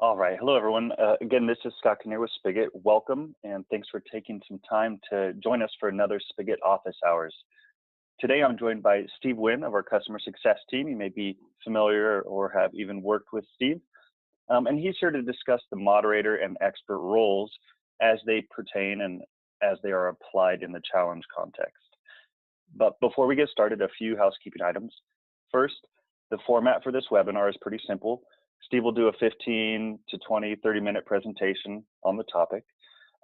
All right. Hello, everyone. Again, this is Scott Kinnear with Spigot. Welcome, and thanks for taking some time to join us for another Spigot Office Hours. Today, I'm joined by Steve Wynn of our customer success team. You may be familiar or have even worked with Steve. And he's here to discuss the moderator and expert roles as they pertain and as they are applied in the challenge context. But before we get started, a few housekeeping items. First, the format for this webinar is pretty simple. Steve will do a 15 to 20, 30-minute presentation on the topic.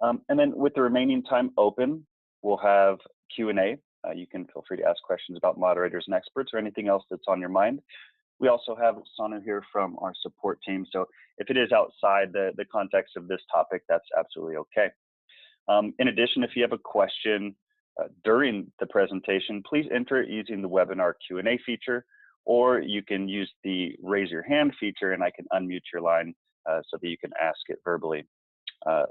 And then with the remaining time open, we'll have Q&A. You can feel free to ask questions about moderators and experts or anything else that's on your mind. We also have Sanu here from our support team. So if it is outside the context of this topic, that's absolutely okay. In addition, if you have a question during the presentation, please enter it using the webinar Q&A feature, or you can use the raise your hand feature and I can unmute your line so that you can ask it verbally.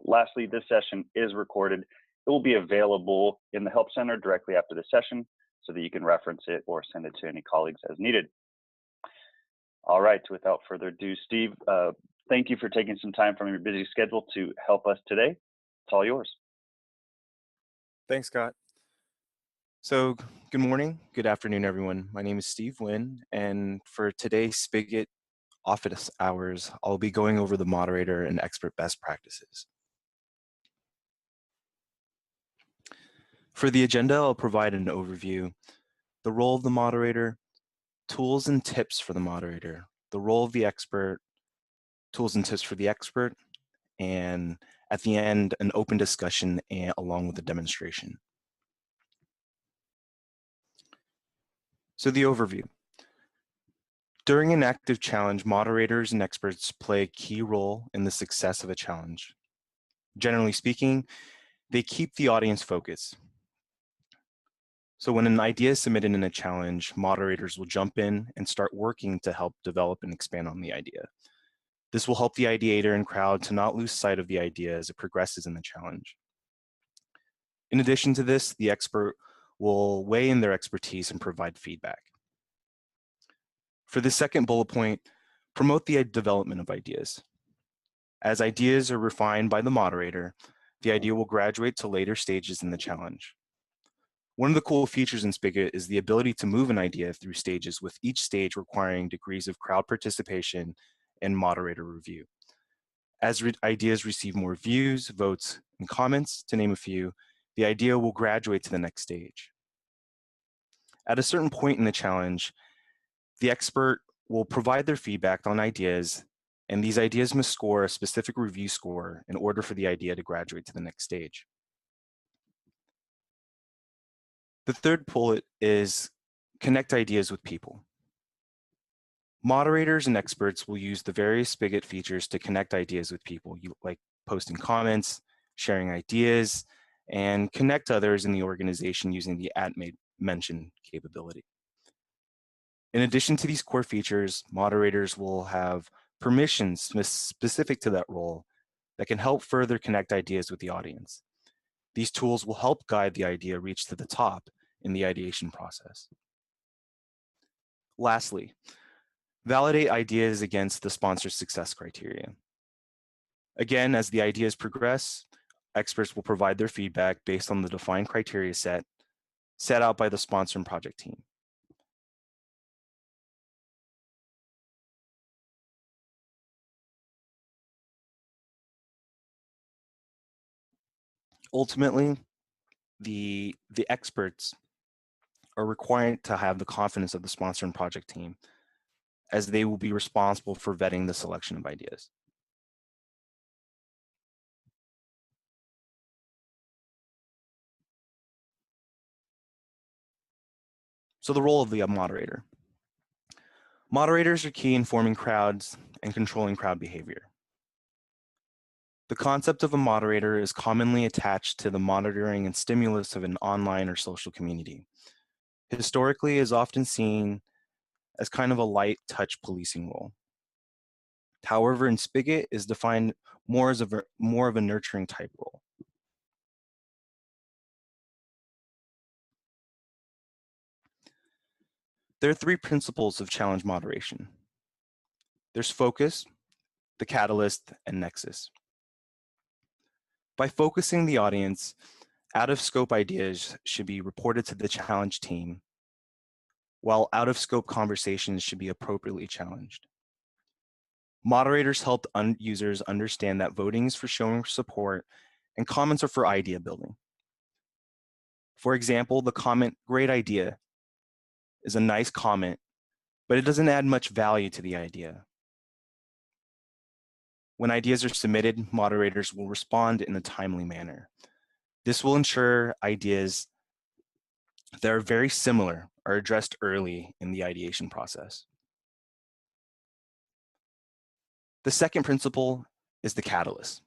Lastly, this session is recorded. It will be available in the Help Center directly after the session so that you can reference it or send it to any colleagues as needed. All right, without further ado, Steve, thank you for taking some time from your busy schedule to help us today. It's all yours. Thanks, Scott. So good morning, good afternoon, everyone. My name is Steve Wynn, and for today's Spigot Office Hours, I'll be going over the moderator and expert best practices. For the agenda, I'll provide an overview, the role of the moderator, tools and tips for the moderator, the role of the expert, tools and tips for the expert, and at the end, an open discussion along with a demonstration. So the overview. During an active challenge, moderators and experts play a key role in the success of a challenge. Generally speaking, they keep the audience focused. So when an idea is submitted in a challenge, moderators will jump in and start working to help develop and expand on the idea. This will help the ideator and crowd to not lose sight of the idea as it progresses in the challenge. In addition to this, the expert will weigh in their expertise and provide feedback. For the second bullet point, promote the development of ideas. As ideas are refined by the moderator, the idea will graduate to later stages in the challenge. One of the cool features in Spigot is the ability to move an idea through stages, with each stage requiring degrees of crowd participation and moderator review. As ideas receive more views, votes, and comments, to name a few, the idea will graduate to the next stage. At a certain point in the challenge, the expert will provide their feedback on ideas, and these ideas must score a specific review score in order for the idea to graduate to the next stage. The third bullet is connect ideas with people. Moderators and experts will use the various Spigot features to connect ideas with people, like posting comments, sharing ideas, and connect others in the organization using the @mention capability. In addition to these core features, moderators will have permissions specific to that role that can help further connect ideas with the audience. These tools will help guide the idea reach to the top in the ideation process. Lastly, validate ideas against the sponsor success criteria. Again, as the ideas progress, experts will provide their feedback based on the defined criteria set out by the sponsor and project team. Ultimately, the experts are required to have the confidence of the sponsor and project team, as they will be responsible for vetting the selection of ideas. So the role of the moderator. Moderators are key in forming crowds and controlling crowd behavior. The concept of a moderator is commonly attached to the monitoring and stimulus of an online or social community. Historically, is often seen as kind of a light touch policing role. However, in Spigot is defined more as more of a nurturing type role. There are three principles of challenge moderation. There's focus, the catalyst, and nexus. By focusing the audience, out-of-scope ideas should be reported to the challenge team, while out-of-scope conversations should be appropriately challenged. Moderators help users understand that voting is for showing support and comments are for idea building. For example, the comment, "Great idea," is a nice comment, but it doesn't add much value to the idea. When ideas are submitted, moderators will respond in a timely manner. This will ensure ideas that are very similar are addressed early in the ideation process. The second principle is the catalyst.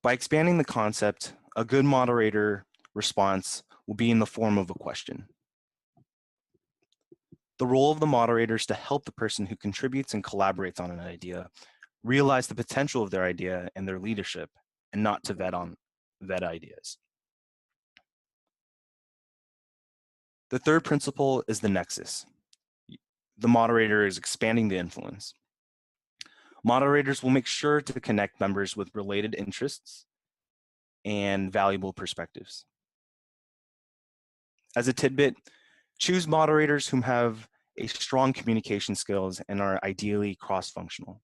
By expanding the concept, a good moderator response will be in the form of a question. The role of the moderator is to help the person who contributes and collaborates on an idea realize the potential of their idea and their leadership, and not to vet ideas. The third principle is the nexus. The moderator is expanding the influence. Moderators will make sure to connect members with related interests and valuable perspectives. As a tidbit, choose moderators who have a strong communication skills and are ideally cross-functional.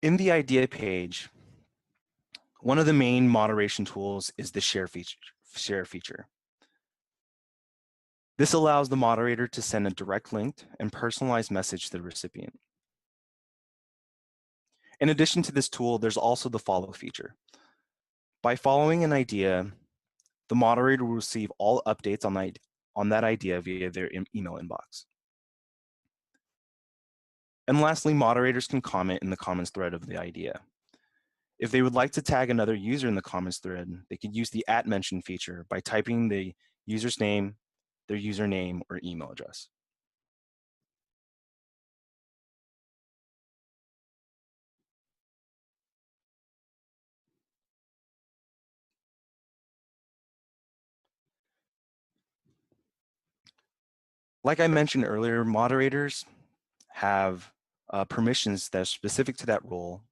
In the idea page, one of the main moderation tools is the share feature. This allows the moderator to send a direct link and personalized message to the recipient. In addition to this tool, there's also the follow feature. By following an idea, the moderator will receive all updates on that idea via their email inbox. And lastly, moderators can comment in the comments thread of the idea. If they would like to tag another user in the comments thread, they could use the @mention feature by typing the user's name, their username, or email address. Like I mentioned earlier, moderators have permissions that are specific to that role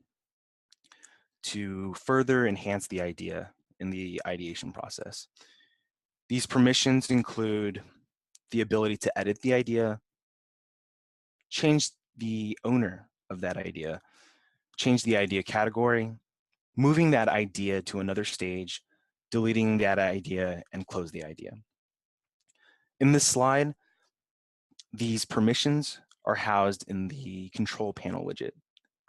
to further enhance the idea in the ideation process. These permissions include the ability to edit the idea, change the owner of that idea, change the idea category, moving that idea to another stage, deleting that idea, and close the idea. In this slide, these permissions are housed in the control panel widget,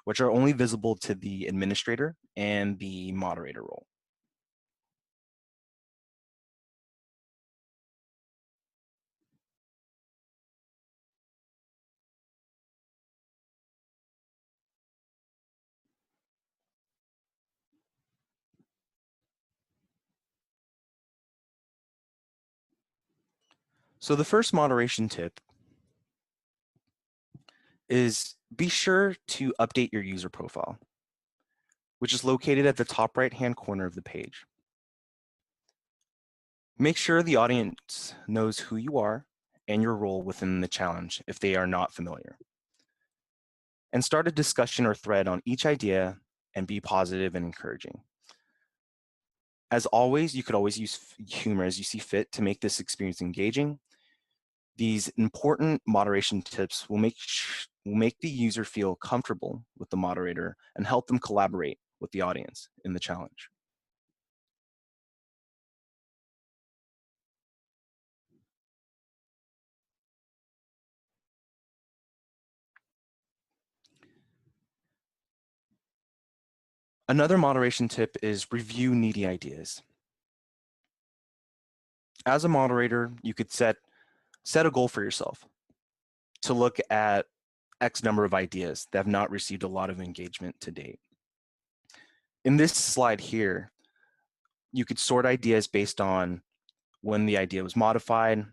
which are only visible to the administrator and the moderator role. So the first moderation tip is be sure to update your user profile, which is located at the top right-hand corner of the page. Make sure the audience knows who you are and your role within the challenge if they are not familiar. And start a discussion or thread on each idea and be positive and encouraging. As always, you could always use humor as you see fit to make this experience engaging. These important moderation tips will make the user feel comfortable with the moderator and help them collaborate with the audience in the challenge. Another moderation tip is review needy ideas. As a moderator, you could set a goal for yourself to look at X number of ideas that have not received a lot of engagement to date. In this slide here, you could sort ideas based on when the idea was modified,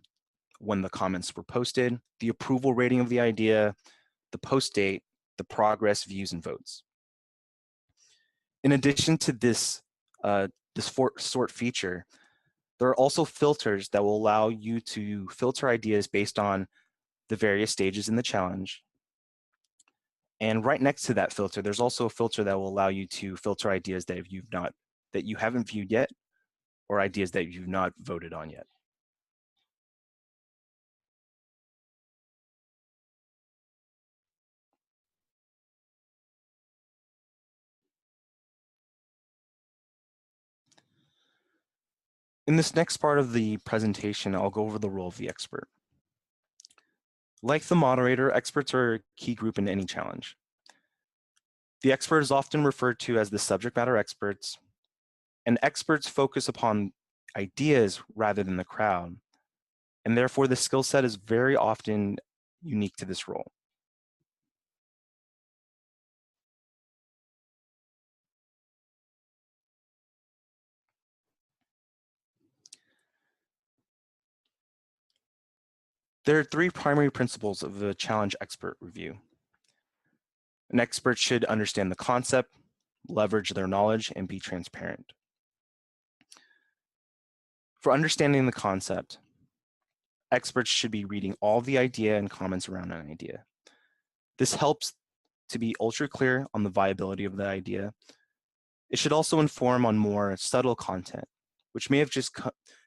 when the comments were posted, the approval rating of the idea, the post date, the progress, views, and votes. In addition to this, sort feature, there are also filters that will allow you to filter ideas based on the various stages in the challenge. And right next to that filter, there's also a filter that will allow you to filter ideas that you haven't viewed yet, or ideas that you've not voted on yet. In this next part of the presentation, I'll go over the role of the expert. Like the moderator, experts are a key group in any challenge. The expert is often referred to as the subject matter experts, and experts focus upon ideas rather than the crowd, and therefore the skill set is very often unique to this role. There are three primary principles of the challenge expert review. An expert should understand the concept, leverage their knowledge, and be transparent. For understanding the concept, experts should be reading all the idea and comments around an idea. This helps to be ultra clear on the viability of the idea. It should also inform on more subtle content, which may have just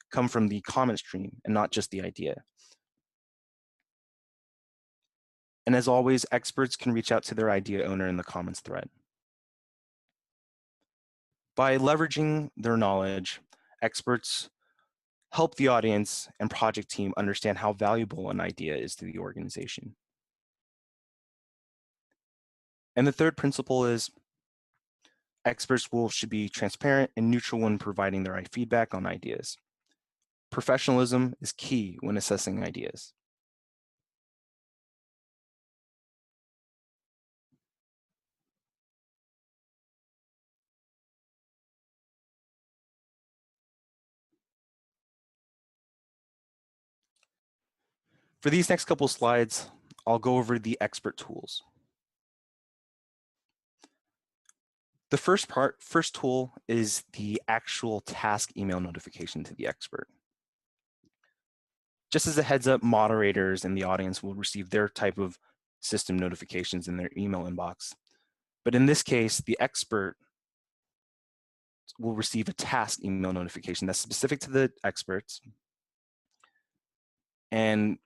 come from the comment stream and not just the idea. And as always, experts can reach out to their idea owner in the comments thread. By leveraging their knowledge, experts help the audience and project team understand how valuable an idea is to the organization. And the third principle is experts should be transparent and neutral when providing their feedback on ideas. Professionalism is key when assessing ideas. For these next couple slides, I'll go over the expert tools. The first tool is the actual task email notification to the expert. Just as a heads up, moderators and the audience will receive their type of system notifications in their email inbox. But in this case, the expert will receive a task email notification that's specific to the experts. And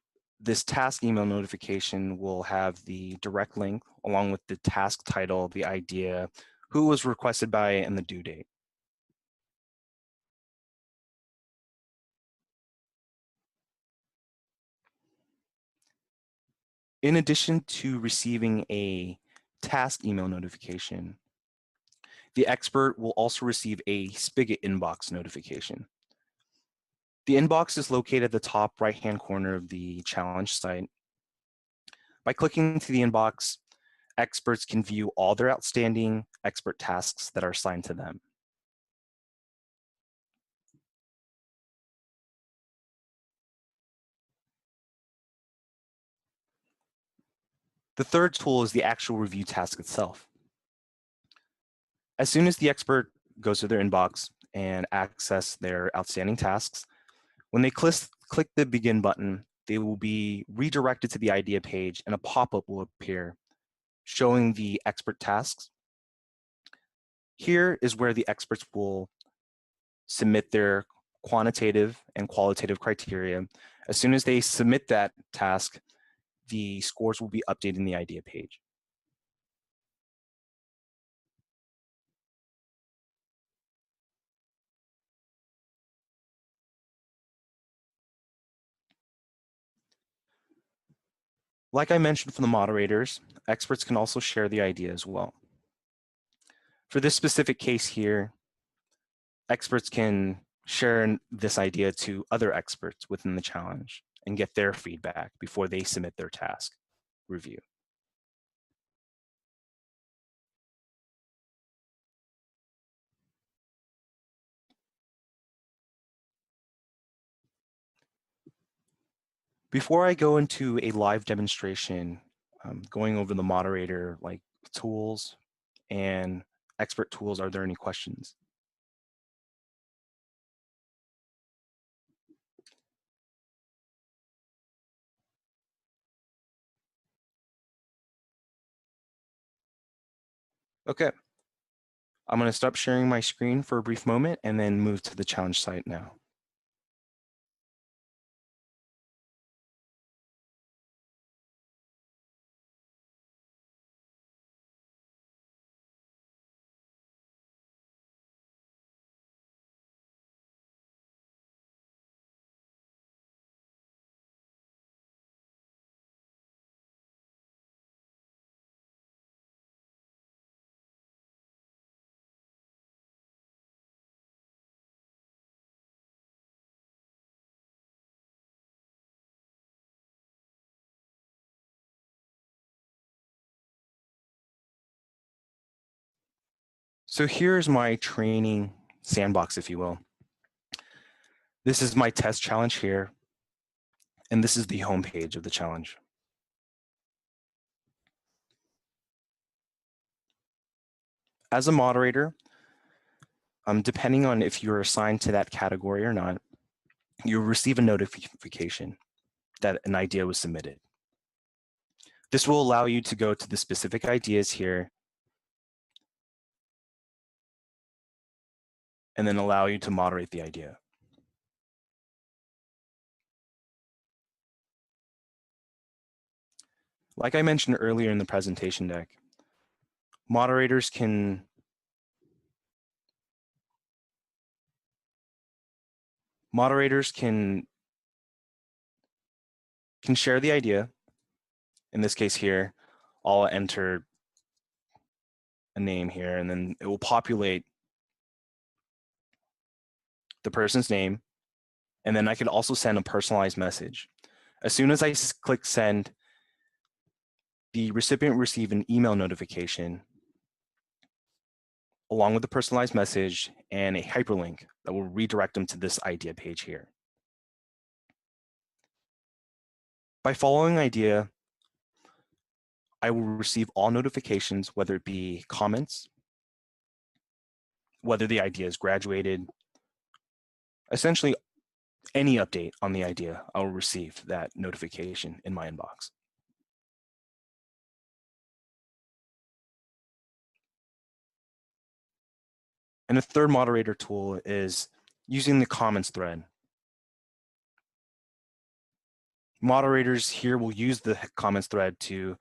this task email notification will have the direct link along with the task title, the idea, who was requested by, and the due date. In addition to receiving a task email notification, the expert will also receive a Spigot inbox notification. The inbox is located at the top right-hand corner of the challenge site. By clicking to the inbox, experts can view all their outstanding expert tasks that are assigned to them. The third tool is the actual review task itself. As soon as the expert goes to their inbox and access their outstanding tasks, when they click the begin button, they will be redirected to the idea page and a pop-up will appear showing the expert tasks. Here is where the experts will submit their quantitative and qualitative criteria. As soon as they submit that task, the scores will be updated in the idea page. Like I mentioned for the moderators, experts can also share the idea as well. For this specific case here, experts can share this idea to other experts within the challenge and get their feedback before they submit their task review. Before I go into a live demonstration, going over the moderator tools and expert tools, are there any questions? Okay. I'm going to stop sharing my screen for a brief moment and then move to the challenge site now. So here's my training sandbox, if you will. This is my test challenge here, and this is the home page of the challenge. As a moderator, depending on if you're assigned to that category or not, you'll receive a notification that an idea was submitted. This will allow you to go to the specific ideas here and then allow you to moderate the idea. Like I mentioned earlier in the presentation deck, moderators can share the idea. In this case here, I'll enter a name here, and then it will populate the person's name, and then I could also send a personalized message. As soon as I click send, the recipient will receive an email notification along with the personalized message and a hyperlink that will redirect them to this idea page here. By following idea, I will receive all notifications, whether it be comments, whether the idea is graduated, essentially any update on the idea, I will receive that notification in my inbox. And a third moderator tool is using the comments thread. Moderators here will use the comments thread to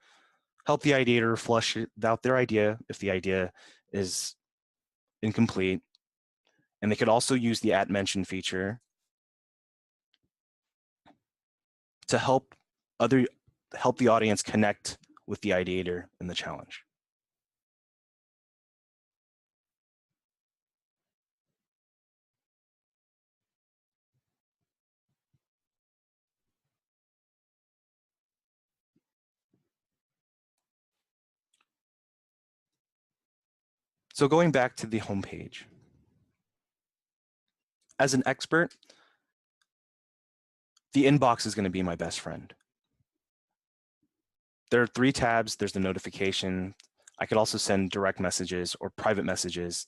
help the ideator flush out their idea if the idea is incomplete. And they could also use the @mention feature to help the audience connect with the ideator in the challenge. So going back to the homepage, as an expert, the inbox is going to be my best friend. There are 3 tabs. There's the notification. I could also send direct messages or private messages.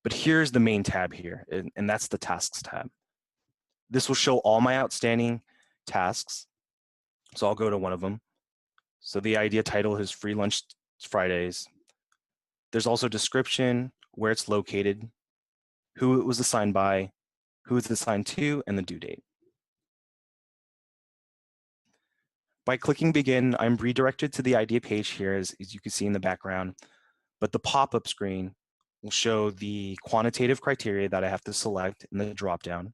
But here's the main tab here, and that's the tasks tab. This will show all my outstanding tasks. So I'll go to one of them. So the idea title is Free Lunch Fridays. There's also description, where it's located, who it was assigned by, who it's assigned to, and the due date. By clicking begin, I'm redirected to the idea page here, as you can see in the background, but the pop-up screen will show the quantitative criteria that I have to select in the dropdown.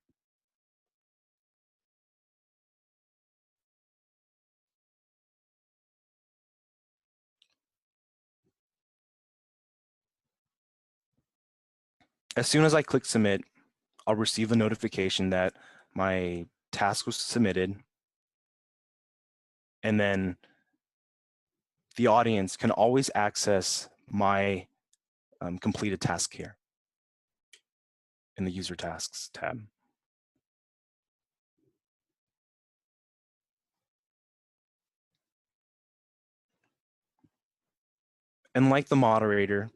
As soon as I click submit, I'll receive a notification that my task was submitted, and then the audience can always access my completed task here in the user tasks tab. And like the moderator,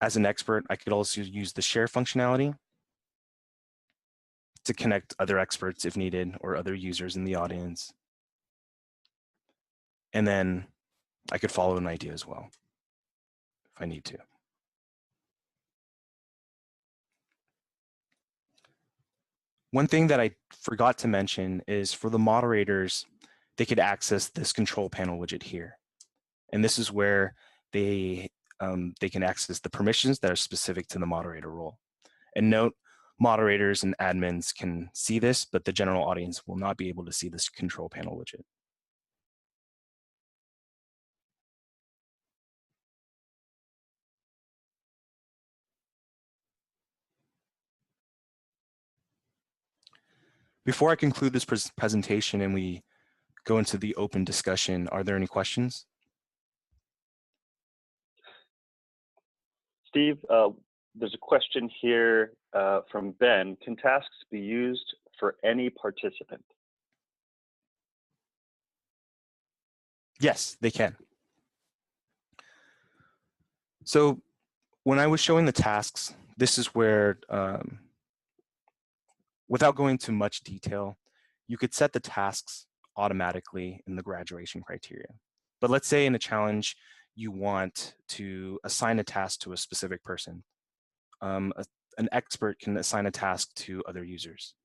As an expert, I could also use the share functionality to connect other experts if needed or other users in the audience. And then I could follow an idea as well if I need to. One thing that I forgot to mention is for the moderators, they could access this control panel widget here. And this is where they can access the permissions that are specific to the moderator role. And note, moderators and admins can see this, but the general audience will not be able to see this control panel widget. Before I conclude this presentation and we go into the open discussion, are there any questions? Steve, there's a question here from Ben. Can tasks be used for any participant? Yes, they can. So when I was showing the tasks, this is where, without going into much detail, you could set the tasks automatically in the graduation criteria. But let's say in a challenge, you want to assign a task to a specific person. An expert can assign a task to other users.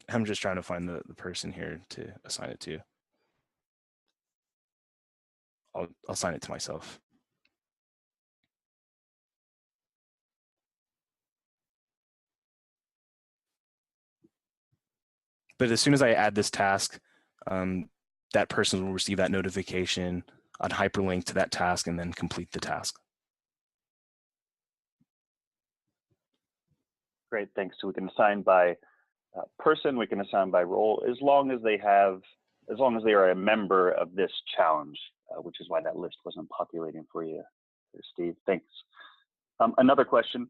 I'm just trying to find the person here to assign it to. I'll assign it to myself. But as soon as I add this task, that person will receive that notification on hyperlink to that task and then complete the task. Great, thanks. So we can assign by person, we can assign by role, as long as they are a member of this challenge, which is why that list wasn't populating for you, Steve. Thanks. Another question: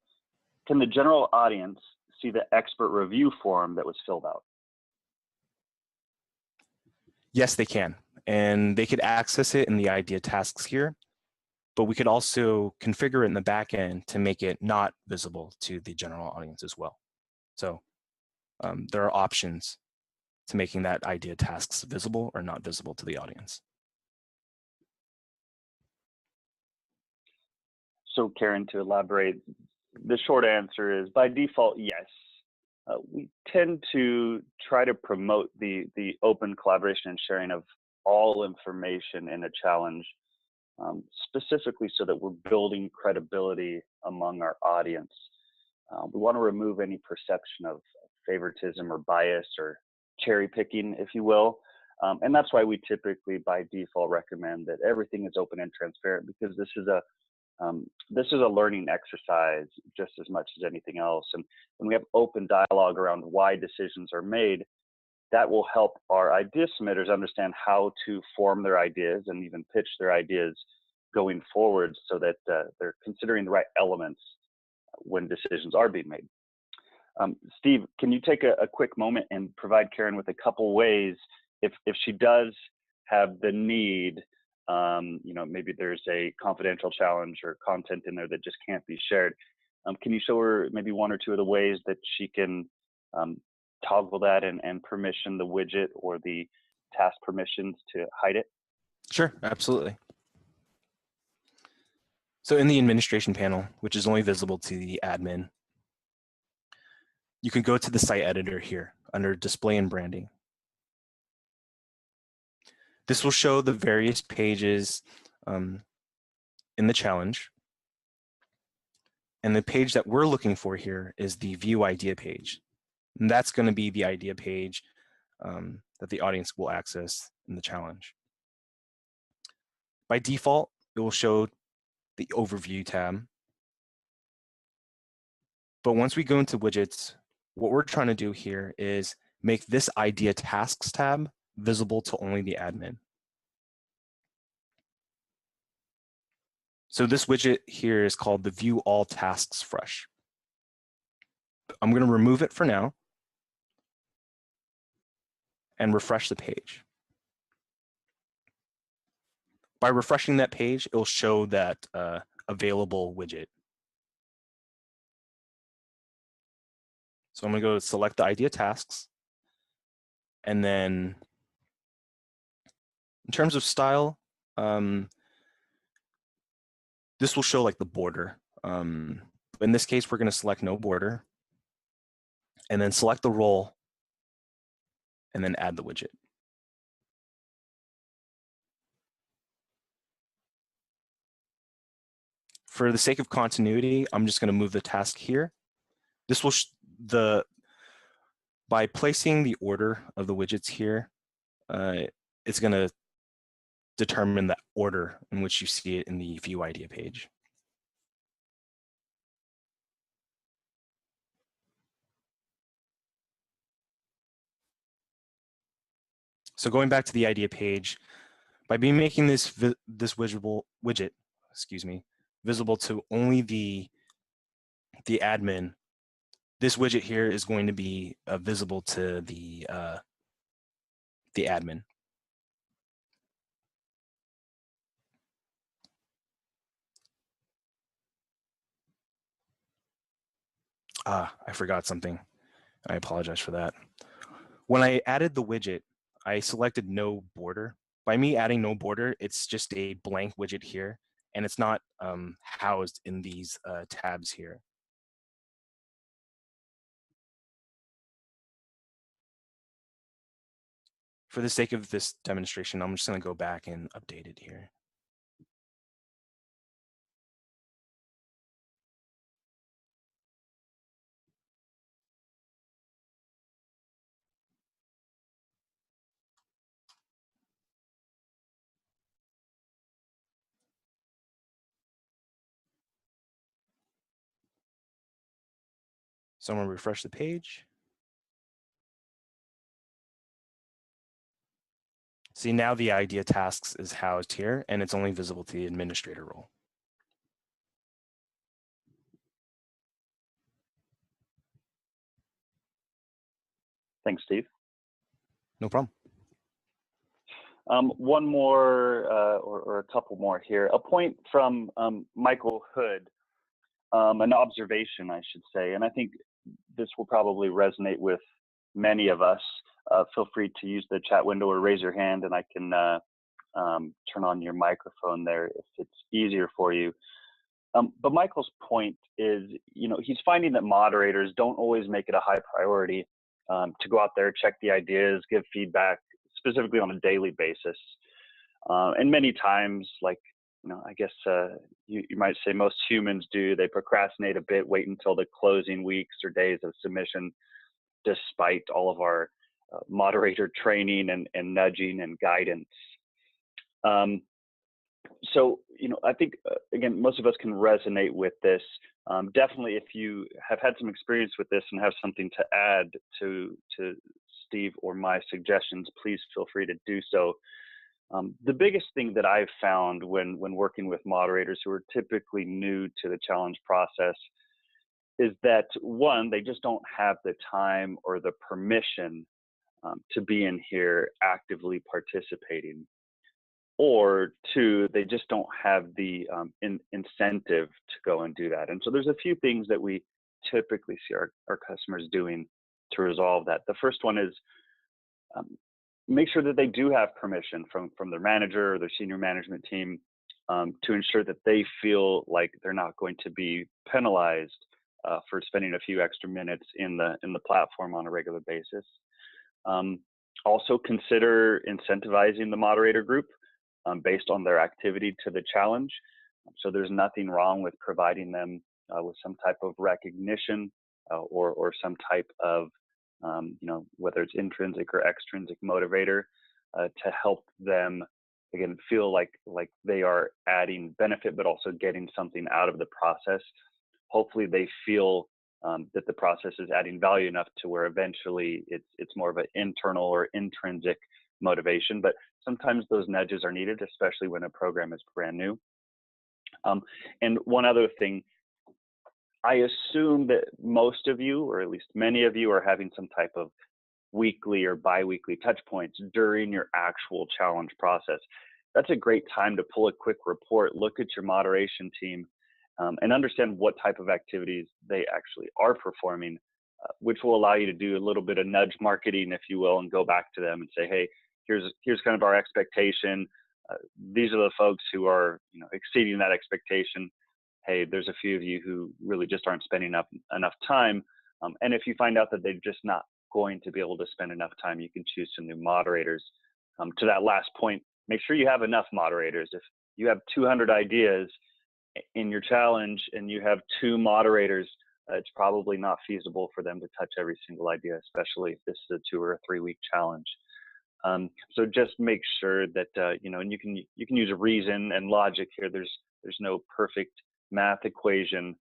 can the general audience see the expert review form that was filled out? Yes, they can, and they could access it in the idea tasks here, but we could also configure it in the back end to make it not visible to the general audience as well. So there are options to making that idea tasks visible or not visible to the audience. So Karen, to elaborate, the short answer is by default, yes. We tend to try to promote the open collaboration and sharing of all information in a challenge, specifically so that we're building credibility among our audience. We want to remove any perception of favoritism or bias or cherry picking, if you will. And that's why we typically by default recommend that everything is open and transparent, because this is a learning exercise just as much as anything else. And when we have open dialogue around why decisions are made, that will help our idea submitters understand how to form their ideas and even pitch their ideas going forward, so that they're considering the right elements when decisions are being made. Steve, can you take a quick moment and provide Karen with a couple ways, if she does have the need, maybe there's a confidential challenge or content in there that just can't be shared. Can you show her maybe one or two of the ways that she can toggle that and permission the widget or the task permissions to hide it? Sure, absolutely. So in the administration panel, which is only visible to the admin, you can go to the site editor here under display and branding. This will show the various pages in the challenge. And the page that we're looking for here is the view idea page. And that's going to be the idea page that the audience will access in the challenge. By default, it will show the overview tab. But once we go into widgets, what we're trying to do here is make this idea tasks tab visible to only the admin. So this widget here is called the View All Tasks Fresh. I'm going to remove it for now and refresh the page. By refreshing that page, it'll show that available widget. So I'm going to go select the idea tasks. And then in terms of style, this will show like the border. In this case, we're going to select no border and then select the role and then add the widget. For the sake of continuity, I'm just going to move the task here. This will by placing the order of the widgets here, it's going to determine the order in which you see it in the view idea page. So going back to the idea page, by making this widget, visible to only the admin, this widget here is going to be visible to the admin. I forgot something. I apologize for that. When I added the widget, I selected no border. By me adding no border, it's just a blank widget here, and it's not housed in these tabs here. For the sake of this demonstration, I'm just going to go back and update it here. So I'm going to refresh the page. See, now the idea tasks is housed here, and it's only visible to the administrator role. Thanks, Steve. No problem. One more or a couple more here. A point from Michael Hood, an observation, I should say, and I think this will probably resonate with many of us. Feel free to use the chat window or raise your hand, and I can turn on your microphone there if it's easier for you. But Michael's point is, he's finding that moderators don't always make it a high priority to go out there, check the ideas, give feedback, specifically on a daily basis. And many times, like, I guess you might say most humans do, they procrastinate a bit, wait until the closing weeks or days of submission, despite all of our moderator training and nudging and guidance. So, I think, again, most of us can resonate with this. Definitely, if you have had some experience with this and have something to add to Steve or my suggestions, please feel free to do so. The biggest thing that I've found when working with moderators who are typically new to the challenge process is that, one, they just don't have the time or the permission to be in here actively participating. Or two, they just don't have the incentive to go and do that. And so there's a few things that we typically see our customers doing to resolve that. The first one is make sure that they do have permission from their manager or their senior management team to ensure that they feel like they're not going to be penalized for spending a few extra minutes in the platform on a regular basis. Also consider incentivizing the moderator group based on their activity to the challenge. So there's nothing wrong with providing them with some type of recognition or some type of, whether it's intrinsic or extrinsic motivator to help them, again, feel like they are adding benefit, but also getting something out of the process. Hopefully they feel that the process is adding value enough to where eventually it's more of an internal or intrinsic motivation, but sometimes those nudges are needed, especially when a program is brand new. And one other thing, I assume that most of you, or at least many of you, are having some type of weekly or bi-weekly touch points during your actual challenge process. That's a great time to pull a quick report, look at your moderation team, and understand what type of activities they actually are performing, which will allow you to do a little bit of nudge marketing, if you will, and go back to them and say, hey, here's kind of our expectation. These are the folks who are, exceeding that expectation. Hey, there's a few of you who really just aren't spending enough time. And if you find out that they're just not going to be able to spend enough time, you can choose some new moderators. To that last point, make sure you have enough moderators. If you have 200 ideas in your challenge and you have 2 moderators, it's probably not feasible for them to touch every single idea, especially if this is a 2 or a 3 week challenge. So just make sure that, and you can use reason and logic here. There's no perfect math equation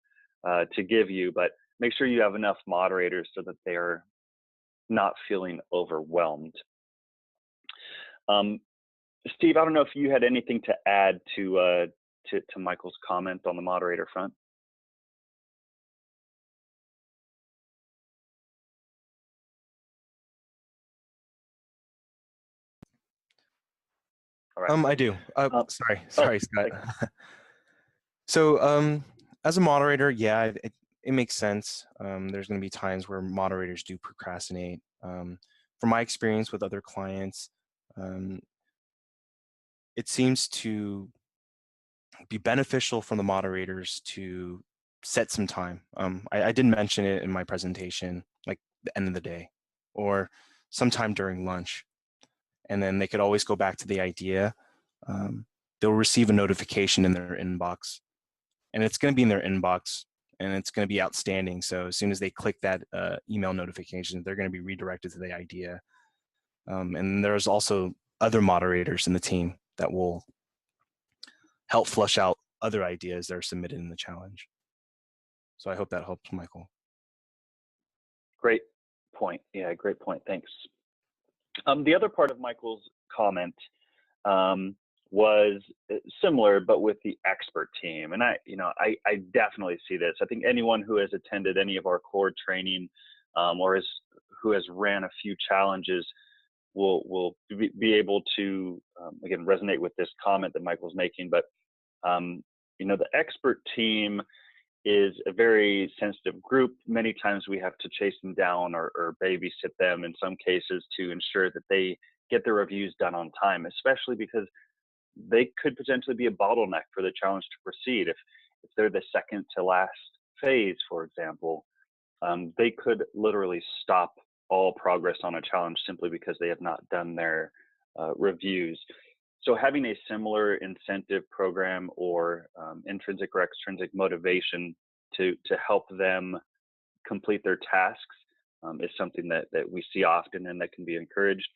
to give you, but make sure you have enough moderators so that they are not feeling overwhelmed. Steve, I don't know if you had anything to add to Michael's comment on the moderator front. All right. I do. Sorry, Scott. Okay. As a moderator, yeah, it makes sense. There's going to be times where moderators do procrastinate. From my experience with other clients, it seems to be beneficial for the moderators to set some time. I didn't mention it in my presentation, like the end of the day or sometime during lunch. And then they could always go back to the idea. They'll receive a notification in their inbox, and it's going to be in their inbox, and it's going to be outstanding. So as soon as they click that email notification, they're going to be redirected to the idea. And there's also other moderators in the team that will help flush out other ideas that are submitted in the challenge. So I hope that helps, Michael. Great point. Yeah, great point. Thanks. The other part of Michael's comment was similar, but with the expert team. And I definitely see this. I think anyone who has attended any of our core training or who has ran a few challenges will be able to, again, resonate with this comment that Michael's making. But, the expert team is a very sensitive group. Many times we have to chase them down or babysit them in some cases to ensure that they get their reviews done on time, especially because they could potentially be a bottleneck for the challenge to proceed. If they're the second to last phase, for example, they could literally stop all progress on a challenge simply because they have not done their reviews. So having a similar incentive program or intrinsic or extrinsic motivation to help them complete their tasks is something that we see often and that can be encouraged.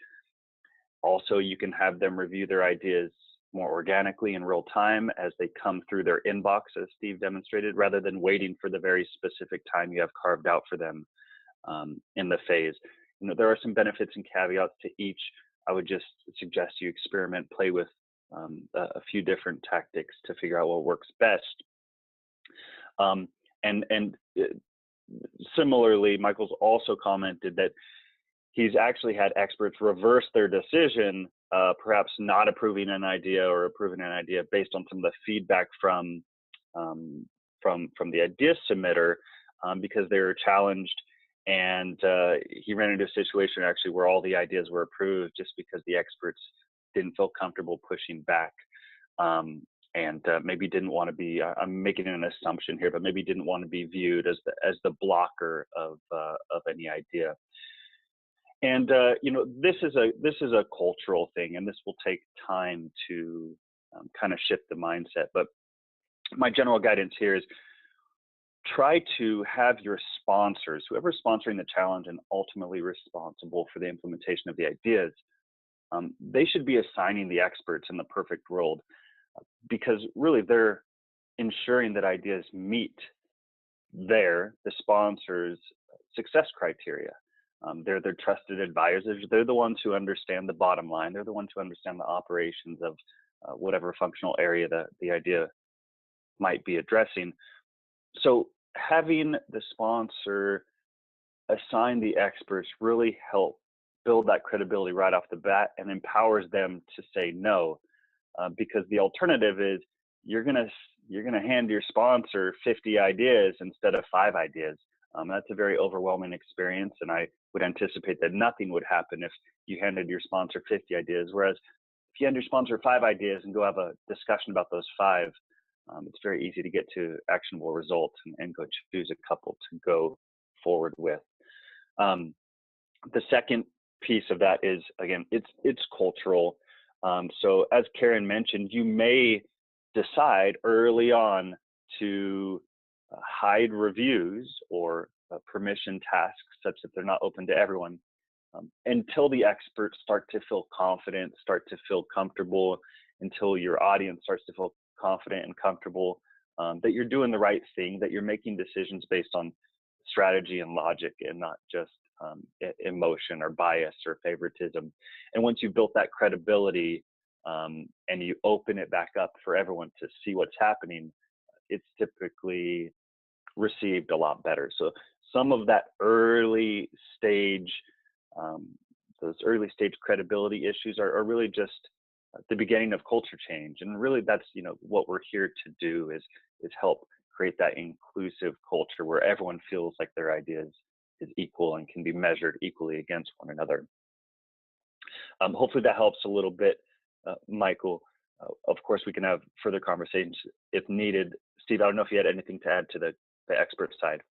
Also, you can have them review their ideas more organically in real time as they come through their inbox, as Steve demonstrated, rather than waiting for the very specific time you have carved out for them in the phase. There are some benefits and caveats to each. I would just suggest you experiment, play with a few different tactics to figure out what works best. Similarly, Michael's also commented that he's actually had experts reverse their decision, perhaps not approving an idea or approving an idea based on some of the feedback from the idea submitter because they were challenged. And he ran into a situation actually where all the ideas were approved just because the experts didn't feel comfortable pushing back and maybe didn't want to be, I'm making an assumption here, but maybe didn't want to be viewed as the blocker of any idea. And this is a cultural thing, and this will take time to kind of shift the mindset. But my general guidance here is try to have your sponsors, whoever's sponsoring the challenge and ultimately responsible for the implementation of the ideas, they should be assigning the experts in the perfect world, because really they're ensuring that ideas meet the sponsors' success criteria. They're trusted advisors. They're the ones who understand the bottom line. They're the ones who understand the operations of whatever functional area the idea might be addressing. So having the sponsor assign the experts really help build that credibility right off the bat and empowers them to say no, because the alternative is you're gonna hand your sponsor 50 ideas instead of 5 ideas. That's a very overwhelming experience, and I would anticipate that nothing would happen if you handed your sponsor 50 ideas. Whereas if you hand your sponsor 5 ideas and go have a discussion about those 5, it's very easy to get to actionable results and go choose a couple to go forward with. The second piece of that is, again, it's cultural. So as Karen mentioned, you may decide early on to hide reviews or permission tasks such that they're not open to everyone, until the experts start to feel confident, start to feel comfortable, until your audience starts to feel confident and comfortable that you're doing the right thing, that you're making decisions based on strategy and logic and not just emotion or bias or favoritism. And once you've built that credibility and you open it back up for everyone to see what's happening, it's typically received a lot better. So some of that early stage, those early stage credibility issues are really just the beginning of culture change. And really that's, what we're here to do is help create that inclusive culture where everyone feels like their ideas is equal and can be measured equally against one another. Hopefully that helps a little bit, Michael. Of course, we can have further conversations if needed. Steve, I don't know if you had anything to add to the expert side.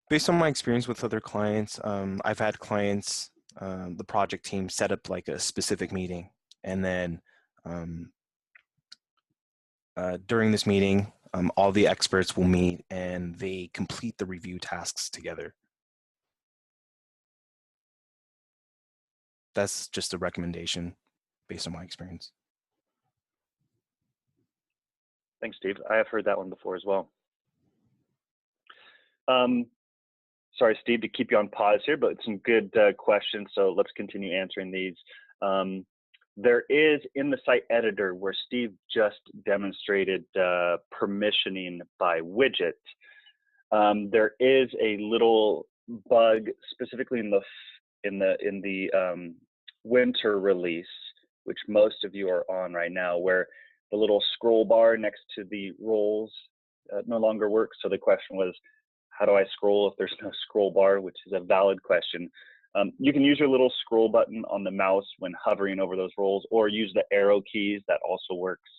Based on my experience with other clients, I've had clients, the project team set up like a specific meeting, and then during this meeting, all the experts will meet and they complete the review tasks together. That's just a recommendation based on my experience. Thanks, Steve. I have heard that one before as well. Sorry, Steve, to keep you on pause here, but some good questions, so let's continue answering these. There is in the site editor where Steve just demonstrated permissioning by widget. There is a little bug specifically in the winter release, which most of you are on right now, where the little scroll bar next to the roles no longer works. So the question was, how do I scroll if there's no scroll bar, which is a valid question. You can use your little scroll button on the mouse when hovering over those roles, or use the arrow keys. That also works.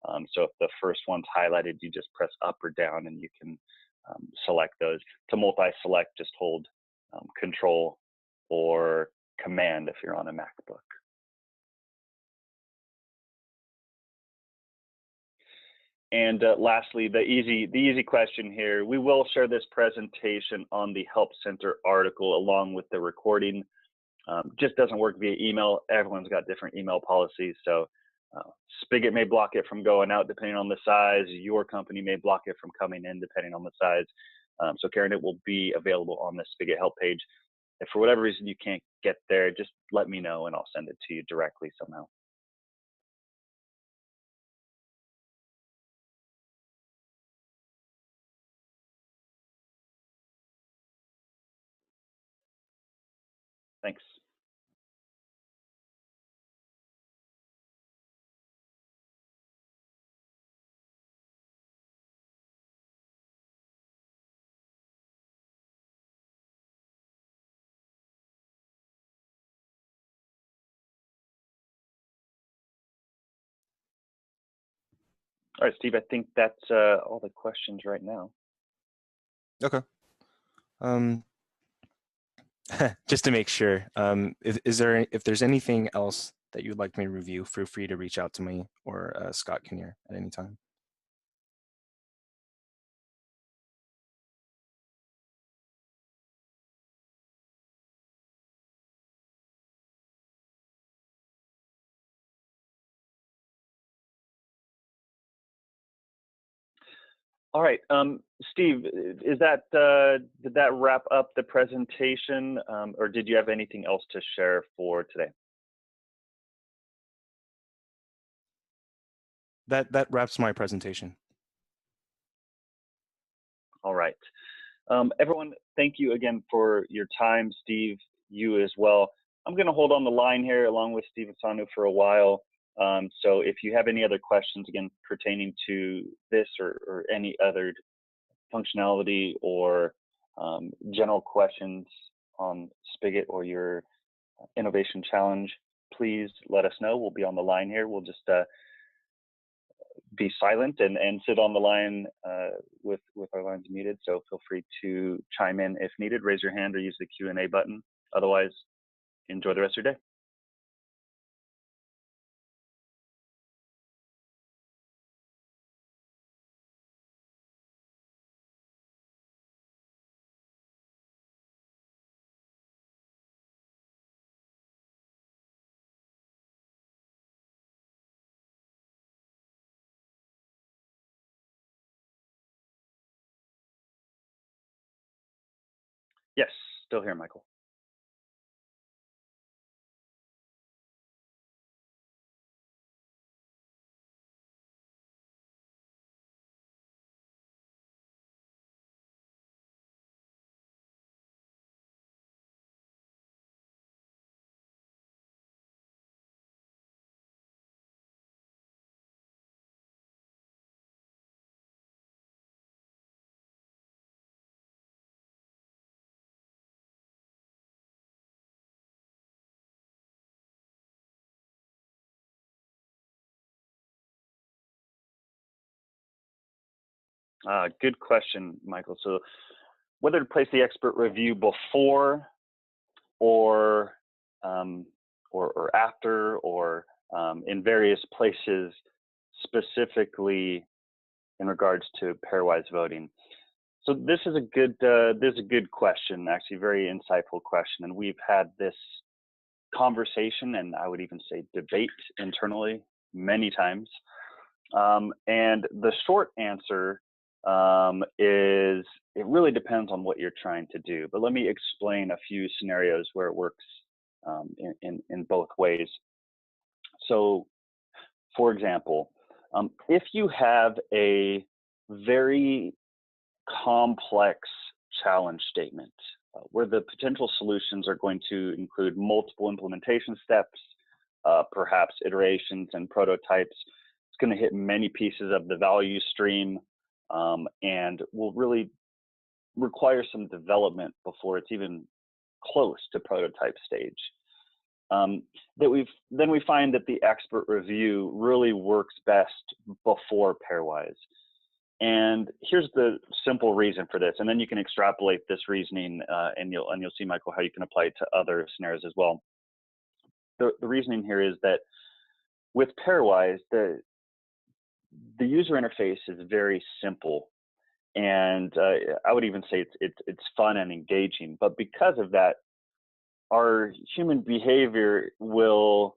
So if the first one's highlighted, you just press up or down and you can select those. To multi-select, just hold Control or Command if you're on a MacBook. And lastly, the easy question here. We will share this presentation on the Help Center article along with the recording. Just doesn't work via email. Everyone's got different email policies. So Spigot may block it from going out depending on the size. Your company may block it from coming in depending on the size. So Karen, it will be available on the Spigot help page. If for whatever reason you can't get there, just let me know and I'll send it to you directly somehow. Thanks. All right, Steve, I think that's all the questions right now. Okay. Just to make sure, if there's anything else that you'd like me to review, feel free to reach out to me or Scott Kinnear at any time. All right, Steve, did that wrap up the presentation, or did you have anything else to share for today? That wraps my presentation. All right. Everyone, thank you again for your time. Steve, you as well. I'm going to hold on the line here along with Steve Asanu for a while. So if you have any other questions, again, pertaining to this or any other functionality or general questions on Spigot or your innovation challenge, please let us know. We'll be on the line here. We'll just be silent and sit on the line with our lines muted. So feel free to chime in if needed, raise your hand or use the Q&A button. Otherwise, enjoy the rest of your day. Yes, still here, Michael. Good question, Michael. So whether to place the expert review before or after or in various places, specifically in regards to pairwise voting. So this is a good question, actually very insightful question, and we've had this conversation and I would even say debate internally many times. And the short answer is it really depends on what you're trying to do. But let me explain a few scenarios where it works in both ways. So, for example, if you have a very complex challenge statement where the potential solutions are going to include multiple implementation steps, perhaps iterations and prototypes, it's going to hit many pieces of the value stream and will really require some development before it's even close to prototype stage. Then we find that the expert review really works best before pairwise. And here's the simple reason for this, and then you can extrapolate this reasoning, and you'll see, Michael, how you can apply it to other scenarios as well. The reasoning here is that with pairwise, the user interface is very simple, and I would even say it's fun and engaging. But because of that, our human behavior will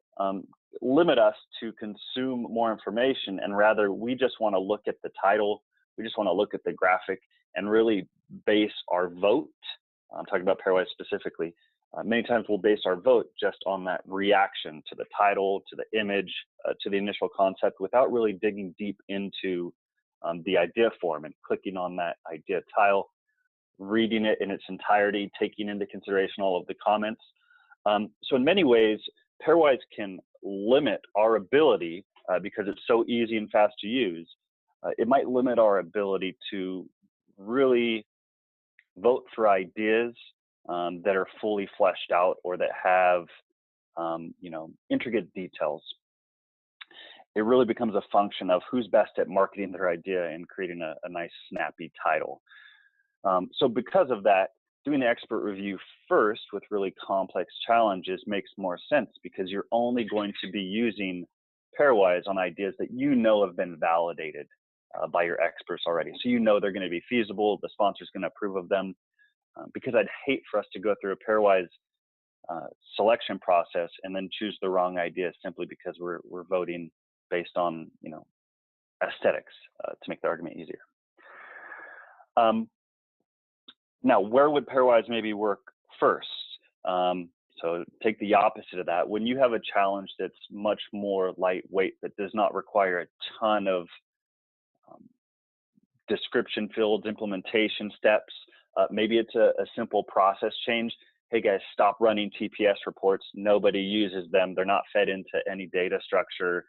limit us to consume more information, and rather we just want to look at the title, we just want to look at the graphic and really base our vote. I'm talking about pairwise specifically. Many times we'll base our vote just on that reaction to the title, to the image, to the initial concept without really digging deep into the idea form and clicking on that idea tile, reading it in its entirety, taking into consideration all of the comments. So in many ways, pairwise can limit our ability, because it's so easy and fast to use, it might limit our ability to really vote for ideas that are fully fleshed out or that have intricate details. It really becomes a function of who's best at marketing their idea and creating a nice snappy title. So because of that, doing the expert review first with really complex challenges makes more sense, because you're only going to be using pairwise on ideas that you know have been validated by your experts already. So you know they're going to be feasible, the sponsor's going to approve of them, because I'd hate for us to go through a pairwise selection process and then choose the wrong idea simply because we're voting based on aesthetics to make the argument easier. Now, where would pairwise maybe work first? So take the opposite of that. When you have a challenge that's much more lightweight, that does not require a ton of um, description fields, implementation steps, maybe it's a simple process change. Hey guys, stop running TPS reports. Nobody uses them. They're not fed into any data structure.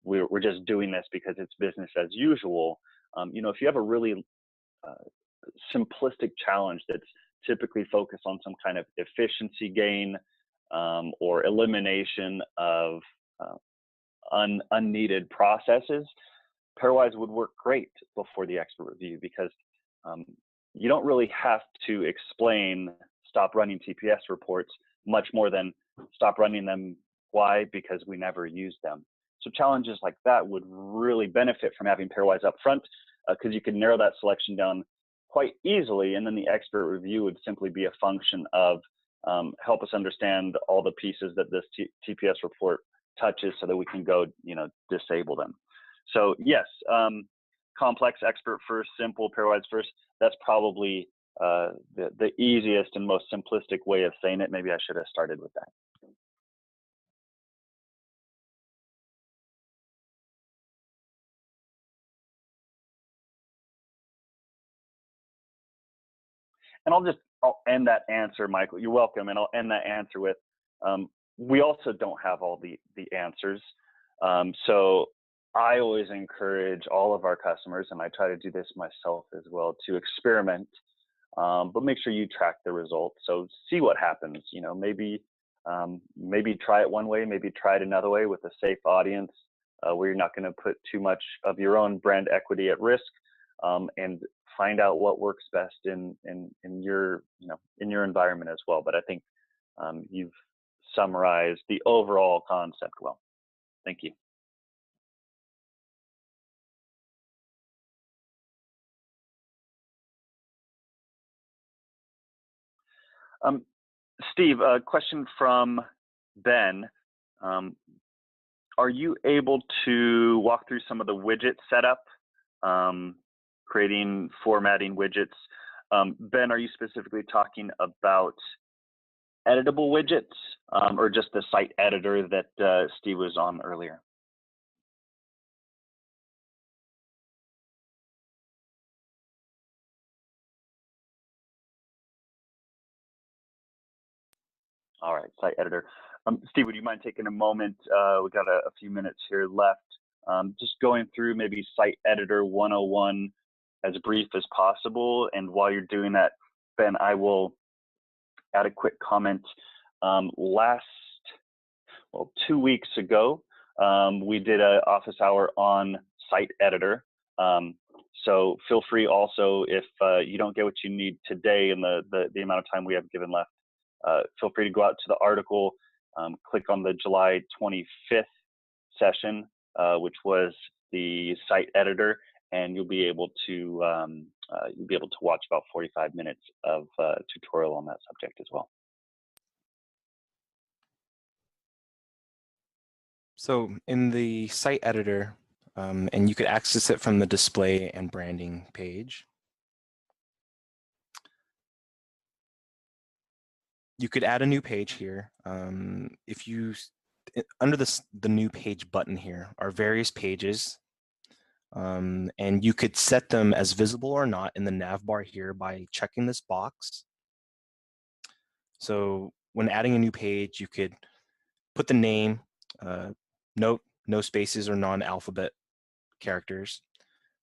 We're just doing this because it's business as usual. If you have a really simplistic challenge that's typically focused on some kind of efficiency gain or elimination of unneeded processes, Pairwise would work great before the expert review, because you don't really have to explain stop running TPS reports much more than stop running them. Why? Because we never use them. So challenges like that would really benefit from having Pairwise up front, because you can narrow that selection down quite easily, and then the expert review would simply be a function of help us understand all the pieces that this TPS report touches so that we can go, disable them. So yes, complex expert first, simple Pairwise first. That's probably the easiest and most simplistic way of saying it. Maybe I should have started with that. And I'll end that answer, Michael. You're welcome. And I'll end that answer with, we also don't have all the answers. So I always encourage all of our customers, and I try to do this myself as well, to experiment, but make sure you track the results. So see what happens. Maybe try it one way, maybe try it another way with a safe audience, where you're not going to put too much of your own brand equity at risk, and find out what works best in your environment as well. But I think you've summarized the overall concept well. Thank you. Steve, a question from Ben. Are you able to walk through some of the widget setup, creating, formatting widgets? Ben, are you specifically talking about editable widgets, or just the site editor that Steve was on earlier? All right, site editor. Steve, would you mind taking a moment? We got a few minutes here left. Just going through maybe site editor 101 as brief as possible. And while you're doing that, Ben, I will add a quick comment. 2 weeks ago, we did an office hour on site editor. So feel free also, if you don't get what you need today in the amount of time we have given left, feel free to go out to the article, click on the July 25th session, which was the site editor, and you'll be able to watch about 45 minutes of tutorial on that subject as well. So in the site editor, and you could access it from the display and branding page. You could add a new page here. If you, under the new page button here are various pages, and you could set them as visible or not in the nav bar here by checking this box. So when adding a new page, you could put the name, note, no spaces or non-alphabet characters.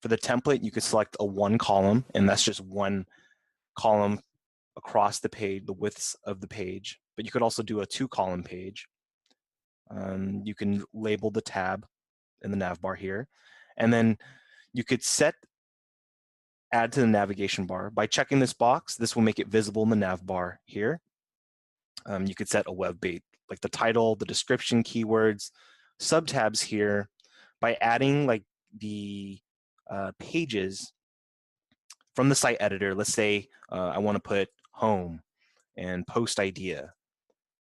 For the template, you could select a one column, and that's just one column across the page, the widths of the page. But you could also do a two column page. You can label the tab in the nav bar here. And then you could set add to the navigation bar. By checking this box, this will make it visible in the nav bar here. You could set a web bait, like the title, the description, keywords, subtabs here. By adding like the pages from the site editor, let's say I want to put home and post idea.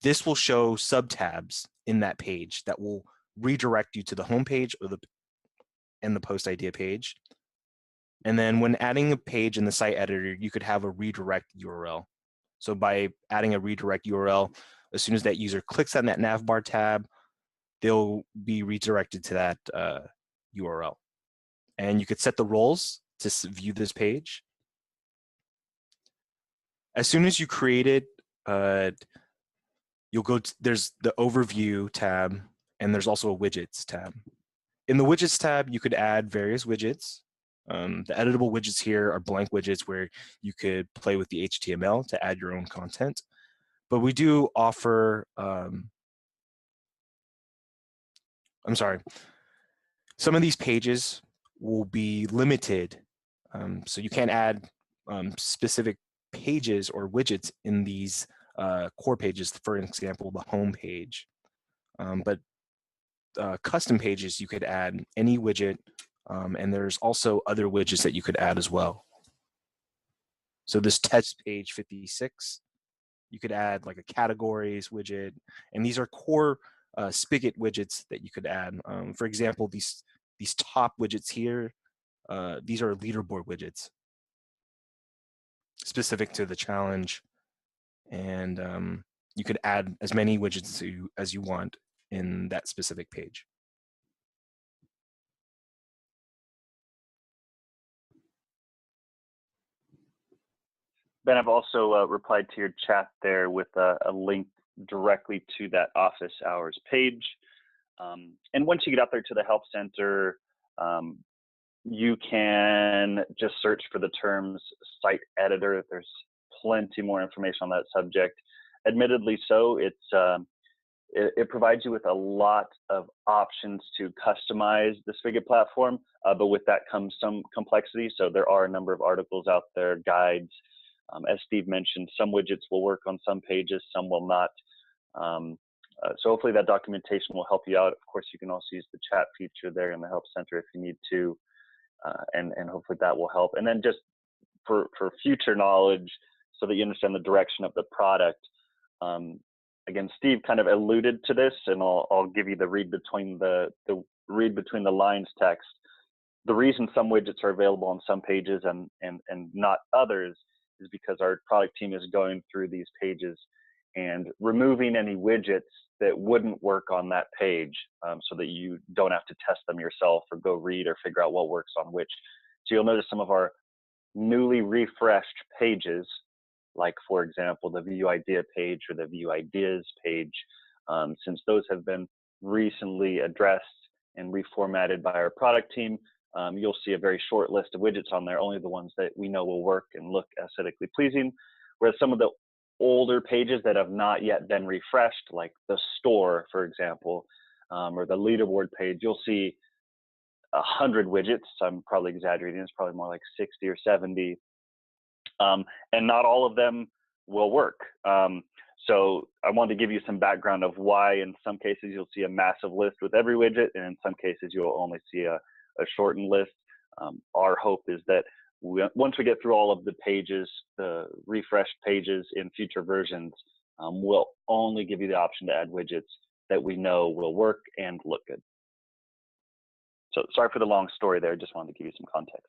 This will show subtabs in that page that will redirect you to the home page or the post idea page. And then when adding a page in the site editor, you could have a redirect URL. So by adding a redirect URL, as soon as that user clicks on that navbar tab, they'll be redirected to that URL. And you could set the roles to view this page. As soon as you create it, you'll go to, there's the overview tab, and there's also a widgets tab. In the widgets tab, you could add various widgets. The editable widgets here are blank widgets where you could play with the HTML to add your own content. But we do offer, some of these pages will be limited. So you can't add specific pages or widgets in these core pages, for example, the home page. But custom pages, you could add any widget, and there's also other widgets that you could add as well. So this test page 56, you could add like a categories widget, and these are core Spigot widgets that you could add. For example, these top widgets here, these are leaderboard widgets specific to the challenge, and you could add as many widgets as you want in that specific page. Ben, I've also replied to your chat there with a link directly to that office hours page. And once you get out there to the Help Center, you can just search for the terms site editor. There's plenty more information on that subject. Admittedly so, it provides you with a lot of options to customize the Spigot platform, but with that comes some complexity. So there are a number of articles out there, guides. As Steve mentioned, some widgets will work on some pages, some will not. So hopefully that documentation will help you out. Of course, you can also use the chat feature there in the Help Center if you need to, and hopefully that will help. And then just for future knowledge, so that you understand the direction of the product. Again, Steve kind of alluded to this, and I'll give you the read between the lines text. The reason some widgets are available on some pages and not others is because our product team is going through these pages and removing any widgets that wouldn't work on that page, so that you don't have to test them yourself or go read or figure out what works on which. So you'll notice some of our newly refreshed pages, like for example, the View Idea page or the View Ideas page, since those have been recently addressed and reformatted by our product team, you'll see a very short list of widgets on there, only the ones that we know will work and look aesthetically pleasing. Whereas some of the older pages that have not yet been refreshed, like the store, for example, or the leaderboard page, you'll see 100 widgets. I'm probably exaggerating. It's probably more like 60 or 70. And not all of them will work. So I wanted to give you some background of why in some cases you'll see a massive list with every widget, and in some cases you'll only see a shortened list. Our hope is that once we get through all of the pages, the refreshed pages in future versions, we'll only give you the option to add widgets that we know will work and look good. So sorry for the long story there, just wanted to give you some context.